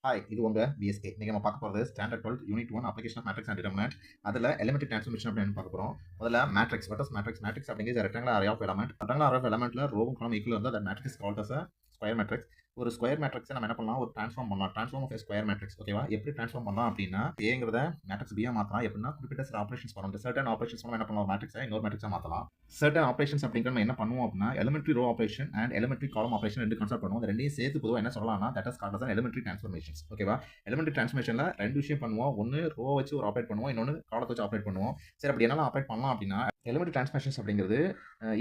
Hi, இது உங்க PSK. இன்னைக்கு நம்ம பார்க்க போகிறது standard 12 unit 1 application of matrix and determinant. அதில் எலிமெண்ட்ரி டிரான்ஸ்ஃபர்மேஷன் அப்படின்னு பார்க்க போகிறோம். முதல்ல matrix. What is matrix? Matrix அப்படிங்கிறது rectangular array of element. Rectangular array of எலமெண்ட்ல ரோவும் காலம் ஈக்குவல் இருந்தால் that matrix called as square matrix. ஒரு ஸ்கொயர் மேட்ரிக்ஸை நம்ம என்ன பண்ணலாம்? ஒரு ட்ரான்ஸ்ஃபார்ம் பண்ணலாம். Transform of square matrix. ஓகேவா? எப்படி ட்ரான்ஸ்ஃபார்ம் பண்ணலாம் அப்படின்னா, ஏங்கிறத மேட்ரிக்ஸ் பியா மாற்றலாம். எப்படின்னா குறிப்பிட்ட சில ஆப்ரேஷன்ஸ் பண்ணணும். சர்டன் ஆப்ரேஷன்ஸ் பண்ண என்ன பண்ணலாம்? மேட்ரிக்ஸை இன்னொரு மேட்ரிக்ஸாக மாற்றலாம். சர்டன் ஆப்ரேஷன்ஸ் அப்படிங்கிற நம்ம என்ன பண்ணுவோம் அப்படின்னா, elementary row operation and elementary column operation ரெண்டு கான்செப்ட் பண்ணுவோம். இந்த ரெண்டையும் சேர்த்து பொதுவாக என்ன சொல்லலாம்னா, that is called as elementary transformations. ஓகேவா? எலிமெண்ட்ரி டிரான்ஸ்ஃபர்மேஷனில் ரெண்டு விஷயம் பண்ணுவோம். ஒன்று ரோ வச்சு ஒரு ஆப்ரேட் பண்ணுவோம், இன்னொன்று காலத்தை வச்சு ஆப்ரேட் பண்ணுவோம். சரி, அப்படி என்னெல்லாம் ஆப்ரேட் பண்ணலாம் அப்படின்னா, எலிமெண்ட்ரி டிரான்ஸ்ஃபர்மேஷன்ஸ் அப்படிங்கிறது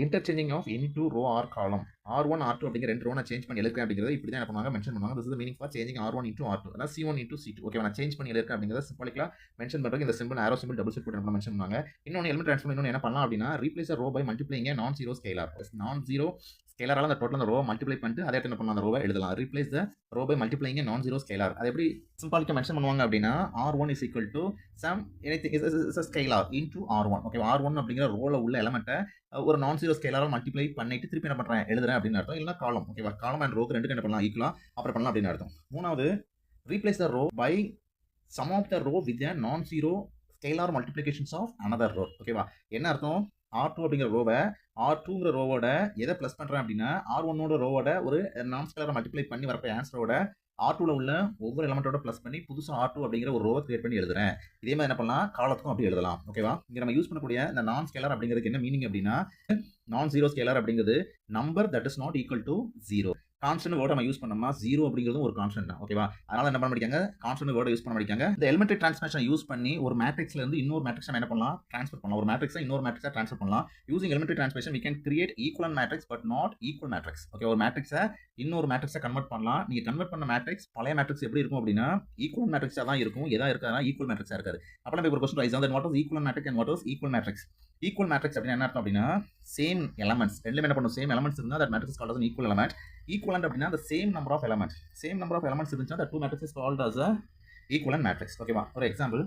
interchanging of any two row or column. R1 R2 அப்படிங்கிற ரெண்டு ரோ நான் சேஞ்ச் பண்ணி எழுதுறேன் அப்படிங்கிறது இப்படி தான் என்ன பண்ணுவாங்க? மென்ஷன் பண்ணுவாங்க. This is meaning for changing R1 into R2. அதாவது C1 into C2. ஓகே, நான் சேஞ்ச் பண்ணி எழுதுறேன் அப்படிங்கிறத சிம்பாலிக்கலா மென்ஷன் பண்றதுக்கு இந்த simple arrow simple double set போட்டு மென்ஷன் பண்ணுவாங்க. இன்னொன்று எலிமெண்ட் டிரான்ஸ்ஃபார்ம் இன்னொன்று என்ன பண்ணலாம் அப்படின்னா, replace row by multiplying a non-zero scalar. Non-zero ஸ்கேலாரால அந்த டோட்டல் அந்த ரோ மல்டிப்ளை பண்ணிட்டு அதே என்ன பண்ணலாம்? அந்த ரோவை எழுதலாம். Replace the row by multiplying a non-zero scalar. அது எப்படி சிம்பாலிக்கா மென்ஷன் பண்ணுவாங்க அப்படின்னா, R1 is equal to some anything is a scalar into R1. Okay, R1 அப்படிங்கிற ரோல உள்ள எலிமெண்ட்டை ஒரு நான்-ஜீரோ ஸ்கேலாரால் மல்டிப்ளை பண்ணிட்டு திருப்பி என்ன பண்றேன்? எழுதுறேன் அப்படின்னு அர்த்தம். இல்ல காலம். ஓகேவா? காலம் அண்ட் ரோக்கு ரெண்டுக்கு என்ன பண்ணலாம்? ஈக்குவலா ஆப்ரேட் பண்ணலாம் அப்படின்னு அர்த்தம். மூணாவது, replace the row by sum of the row with a non-zero scalar multiplications of another row. ஓகேவா? என்ன அர்த்தம்? R2 அப்படிங்கிற ரோவை R2ங்கிற ரோவோட எதை ப்ளஸ் பண்றேன் அப்படின்னா, R1ஓட ரோவோட ஒரு நான் ஸ்கேலாரை மல்டிப்ளை பண்ணி வரப்போ ஆன்சரோட R2ல உள்ள ஒவ்வொரு எலமெண்ட்டோட ப்ளஸ் பண்ணி புதுசா R2 அப்படிங்கிற ஒரு ரோவை கிரியேட் பண்ணி எழுதுறேன். இதே மாதிரி என்ன பண்ணலாம்? காலத்துக்கும் அப்படி எழுதலாம். ஓகேவா? இங்க நம்ம யூஸ் பண்ணக்கூடிய இந்த நான் ஸ்கேலார் அப்படிங்கிறதுக்கு என்ன மீனிங் அப்படின்னா, நான்-ஜீரோ ஸ்கேலார் அப்படிங்கிறது number that is not equal to 0. Constant word நம்ம யூஸ் பண்ணோம்னா 0 அப்படிங்கிறதும் ஒரு கான்ஸ்டன்ட் தான். ஓகேவா? அதனால என்ன பண்ண மாட்டாங்க? கான்ஸ்டன்ட் வேர்ட் யூஸ் பண்ண மாட்டாங்க. இந்த எலிமெண்ட்ரி டிரான்ஸ்ஃபர்மேஷன் யூஸ் பண்ணி ஒரு மேட்ரிக்ஸ்ல இருந்து இன்னொரு மேட்ரிக்ஸ் என்ன பண்ணலாம்? ட்ரான்ஸ்ஃபர் பண்ணலாம். ஒரு மேட்ரிக்ஸை இன்னொரு மேட்ரிக்ஸா ட்ரான்ஸ்ஃபர் பண்ணலாம். Using elementary transformation we can create equivalent matrix but not equal matrix. Okay, ஒரு மேட்ரிக்ஸை இன்னொரு மேட்ரிக்ஸை கன்வெர்ட் பண்ணலாம். நீங்க கன்வெர்ட் பண்ண மேட்ரிக்ஸ் பழைய மேட்ரிக்ஸ் எப்படி இருக்கும் அப்படின்னா, ஈக்குவல் மேட்ரிக்ஸா தான் இருக்கும். எதா இருக்காதுன்னா ஈக்குவல் மேட்ரிக்ஸா இருக்காது. அப்ப நம்ம ஒரு क्वेश्चन ரைஸ் ஆகுது, what is equivalent matrix and what is equal matrix? Equal matrix அப்படின்னா என்ன அர்த்தம் அப்படின்னா, சேம் எலமெண்ட்ஸ் ரெண்டுமே என்ன பண்ணும்? சேம் எலமெண்ட்ஸ் இருந்தா that matrix is called as an equal element. Equivalent அப்படின்னா the same number of elements. Same number of elements இருந்துச்சுன்னா the two matrices called as a equivalent matrix. ஓகேவா? ஒரு எக்ஸாம்பிள்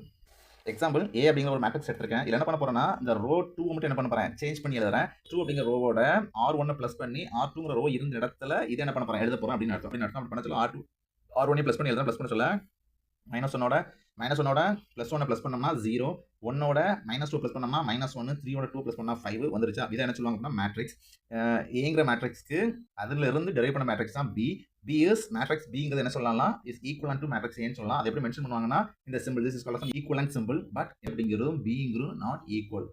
A அப்படிங்கிற ஒரு மேட்ரிக்ஸ் எடுத்திருக்கேன். இல்ல என்ன பண்ண போறேன்னா, இந்த ரோ 2 மட்டும் என்ன பண்ண போறேன்? சேஞ்ச் பண்ணி எழுதுறேன். 2 அப்படிங்கிற ரோவோட R1 பிளஸ் பண்ணி R2ங்கிற ரோ இருந்த இடத்துல இதை என்ன பண்ண போறேன்? எழுத போறேன் அப்படின்னு அர்த்தம். அப்படி பண்ண சொல்ல R1 பிளஸ் பண்ணி எழுதுறேன். பிளஸ் பண்ண சொல்ல -1ஓட +1 பிளஸ் பண்ணோம்னா 0, 1ஓட -2 பிளஸ் பண்ணோம்னா -1, 3ஓட 2 பிளஸ் பண்ணா 5 வந்துருச்சா? இதை என்ன சொல்லுவாங்க அப்படின்னா மேட்ரிக்ஸ். ஏங்கிற மேட்ரிக்ஸ்க்கு அதுல இருந்து டெரைவ் பண்ண மேட்ரிக்ஸ் தான் B. B is matrix Bங்கிறது என்ன சொல்லலாம்? is equivalent to matrix Aன்னு சொல்லலாம். அது எப்படி மென்ஷன் பண்ணுவாங்கன்னா, இந்த simple this is called as an equivalent symbol. But எப்படிங்கிறதும் Bங்கிறதும் not equal.